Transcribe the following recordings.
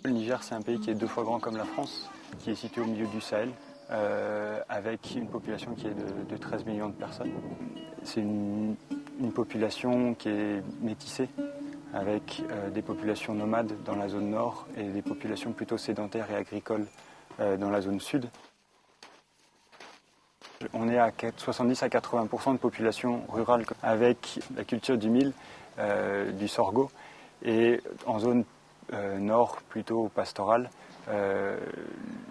Le Niger, c'est un pays qui est 2 fois grand comme la France, qui est situé au milieu du Sahel, avec une population qui est de 13 millions de personnes. C'est une population qui est métissée, avec des populations nomades dans la zone nord et des populations plutôt sédentaires et agricoles dans la zone sud. On est à 70 à 80% de population rurale avec la culture du mil, du sorgho, et en zone nord plutôt pastorale,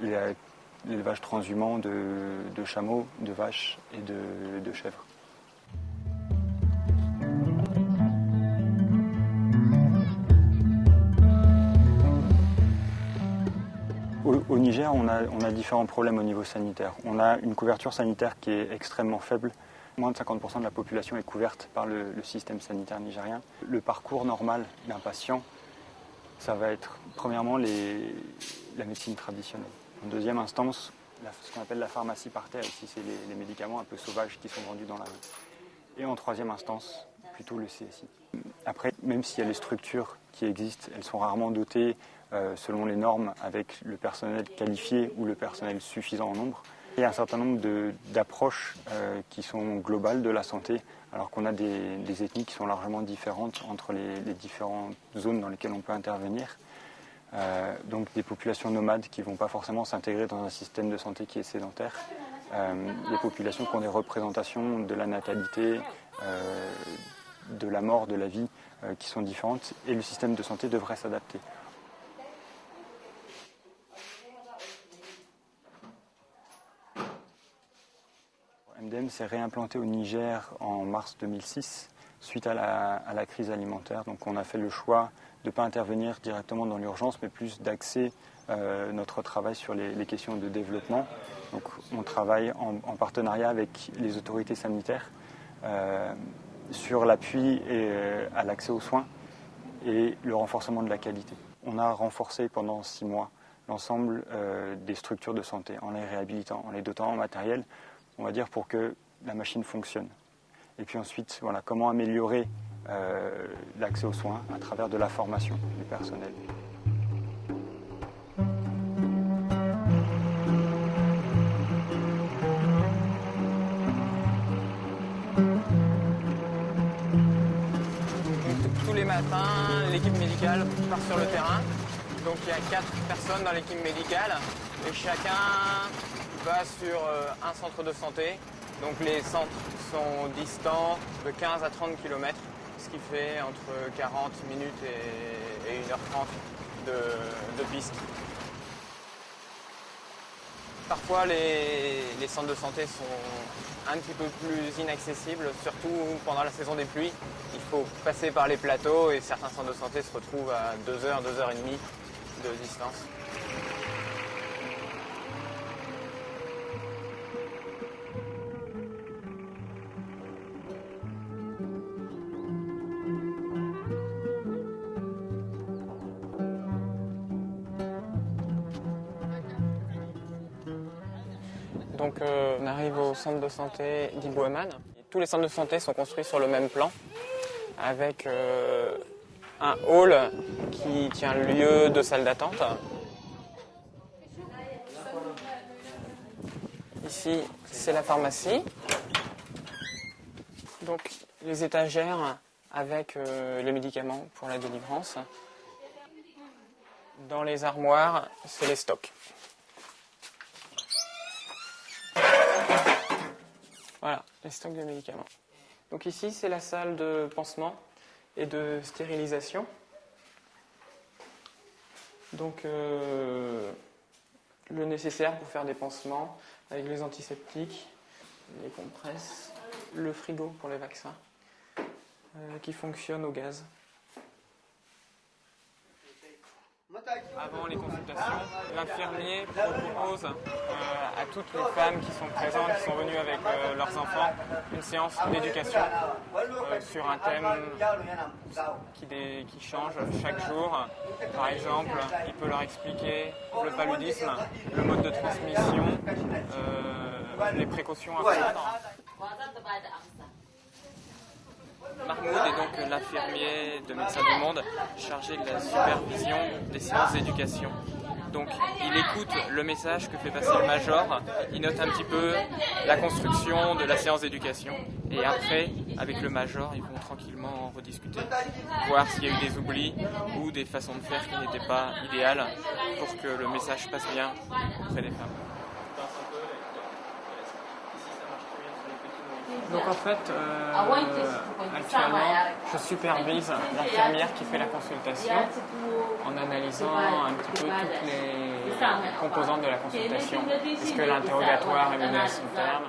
l'élevage transhumant de chameaux, de vaches et de chèvres. Au Niger, on a différents problèmes au niveau sanitaire. On a une couverture sanitaire qui est extrêmement faible. Moins de 50% de la population est couverte par le système sanitaire nigérien. Le parcours normal d'un patient, ça va être premièrement la médecine traditionnelle. En deuxième instance, ce qu'on appelle la pharmacie par terre. Ici, c'est les médicaments un peu sauvages qui sont vendus dans la rue. Et en troisième instance, plutôt le CSI. Après, même s'il y a les structures qui existent, elles sont rarement dotées selon les normes avec le personnel qualifié ou le personnel suffisant en nombre. Il y a un certain nombre d'approches qui sont globales de la santé, alors qu'on a des ethnies qui sont largement différentes entre les différentes zones dans lesquelles on peut intervenir. Donc des populations nomades qui ne vont pas forcément s'intégrer dans un système de santé qui est sédentaire. Des populations qui ont des représentations de la natalité, de la mort, de la vie, qui sont différentes, et le système de santé devrait s'adapter. MDM s'est réimplanté au Niger en mars 2006 suite à la crise alimentaire. Donc on a fait le choix de ne pas intervenir directement dans l'urgence, mais plus d'axer notre travail sur les questions de développement. Donc on travaille en partenariat avec les autorités sanitaires sur l'appui à l'accès aux soins et le renforcement de la qualité. On a renforcé pendant 6 mois l'ensemble des structures de santé en les réhabilitant, en les dotant en matériel, on va dire, pour que la machine fonctionne. Et puis ensuite, voilà, comment améliorer l'accès aux soins à travers de la formation du personnel. Tous les matins, l'équipe médicale part sur le terrain. Donc il y a 4 personnes dans l'équipe médicale et chacun va sur un centre de santé. Donc les centres sont distants de 15 à 30 km, ce qui fait entre 40 minutes et 1h30 de piste. Parfois les centres de santé sont un petit peu plus inaccessibles, surtout pendant la saison des pluies. Il faut passer par les plateaux et certains centres de santé se retrouvent à 2h, 2h30 de distance. Donc on arrive au centre de santé d'Ibouaman. Tous les centres de santé sont construits sur le même plan, avec un hall qui tient lieu de salle d'attente. Ici, c'est la pharmacie. Donc les étagères avec les médicaments pour la délivrance. Dans les armoires, c'est les stocks. Voilà, les stocks de médicaments. Donc ici, c'est la salle de pansement et de stérilisation. Donc le nécessaire pour faire des pansements avec les antiseptiques, les compresses, le frigo pour les vaccins qui fonctionne au gaz. Avant les consultations, l'infirmier propose à toutes les femmes qui sont présentes, qui sont venues avec leurs enfants, une séance d'éducation sur un thème qui change chaque jour. Par exemple, il peut leur expliquer le paludisme, le mode de transmission, les précautions à prendre. Mahmoud est donc l'infirmier de Médecins du Monde chargé de la supervision des séances d'éducation. Donc il écoute le message que fait passer le major, il note un petit peu la construction de la séance d'éducation et après, avec le major, ils vont tranquillement en rediscuter, voir s'il y a eu des oublis ou des façons de faire qui n'étaient pas idéales pour que le message passe bien auprès des femmes. Donc en fait, actuellement, je supervise l'infirmière qui fait la consultation en analysant un petit peu toutes les composantes de la consultation. Est-ce que l'interrogatoire est mené à son terme?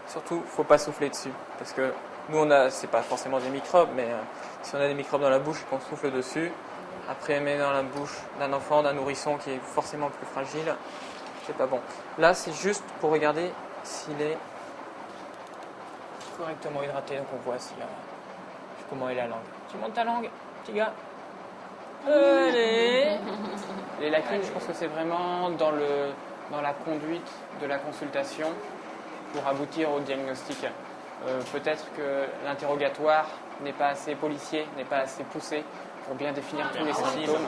Surtout, faut pas souffler dessus, parce que nous c'est pas forcément des microbes, mais si on a des microbes dans la bouche et qu'on souffle dessus, après mettre dans la bouche d'un enfant, d'un nourrisson qui est forcément plus fragile, c'est pas bon. Là, c'est juste pour regarder s'il est correctement hydraté, donc on voit comment est la langue. Tu montes ta langue, petit gars. Allez. Les lacunes, je pense que c'est vraiment dans la conduite de la consultation pour aboutir au diagnostic. Peut-être que l'interrogatoire n'est pas assez policier, n'est pas assez poussé pour bien définir tous les symptômes.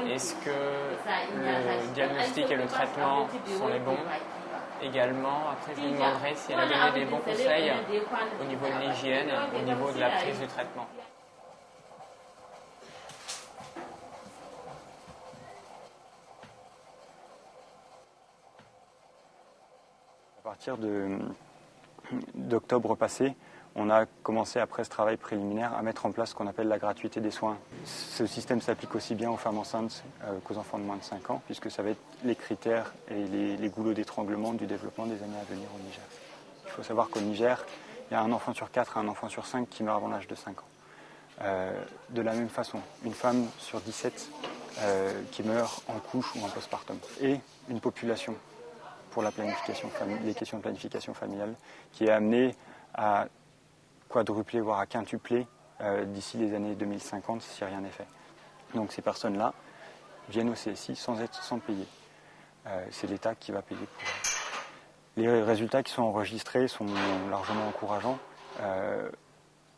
Est-ce que le diagnostic et le traitement sont les bons? Également, après je lui demanderai si elle a donné des bons conseils au niveau de l'hygiène, au niveau de la prise du traitement. À partir d'octobre passé, on a commencé, après ce travail préliminaire, à mettre en place ce qu'on appelle la gratuité des soins. Ce système s'applique aussi bien aux femmes enceintes qu'aux enfants de moins de 5 ans, puisque ça va être les critères et les goulots d'étranglement du développement des années à venir au Niger. Il faut savoir qu'au Niger, il y a un enfant sur 4 et un enfant sur 5 qui meurt avant l'âge de 5 ans. De la même façon, une femme sur 17 qui meurt en couche ou en postpartum. Et une population pour les questions de planification familiale qui est amenée à quadrupler, voire à quintupler d'ici les années 2050 si rien n'est fait. Donc ces personnes-là viennent au CSI sans payer. C'est l'État qui va payer pour eux. Les résultats qui sont enregistrés sont largement encourageants.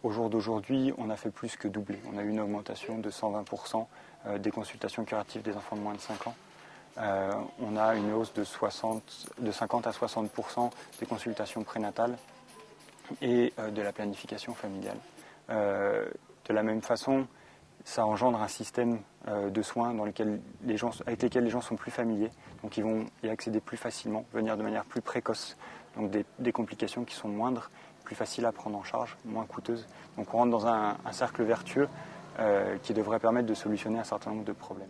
Au jour d'aujourd'hui, on a fait plus que doubler. On a eu une augmentation de 120% des consultations curatives des enfants de moins de 5 ans. On a une hausse de 50 à 60% des consultations prénatales et de la planification familiale. De la même façon, ça engendre un système de soins avec lesquels les gens sont plus familiers, donc ils vont y accéder plus facilement, venir de manière plus précoce, donc des complications qui sont moindres, plus faciles à prendre en charge, moins coûteuses. Donc on rentre dans un cercle vertueux qui devrait permettre de solutionner un certain nombre de problèmes.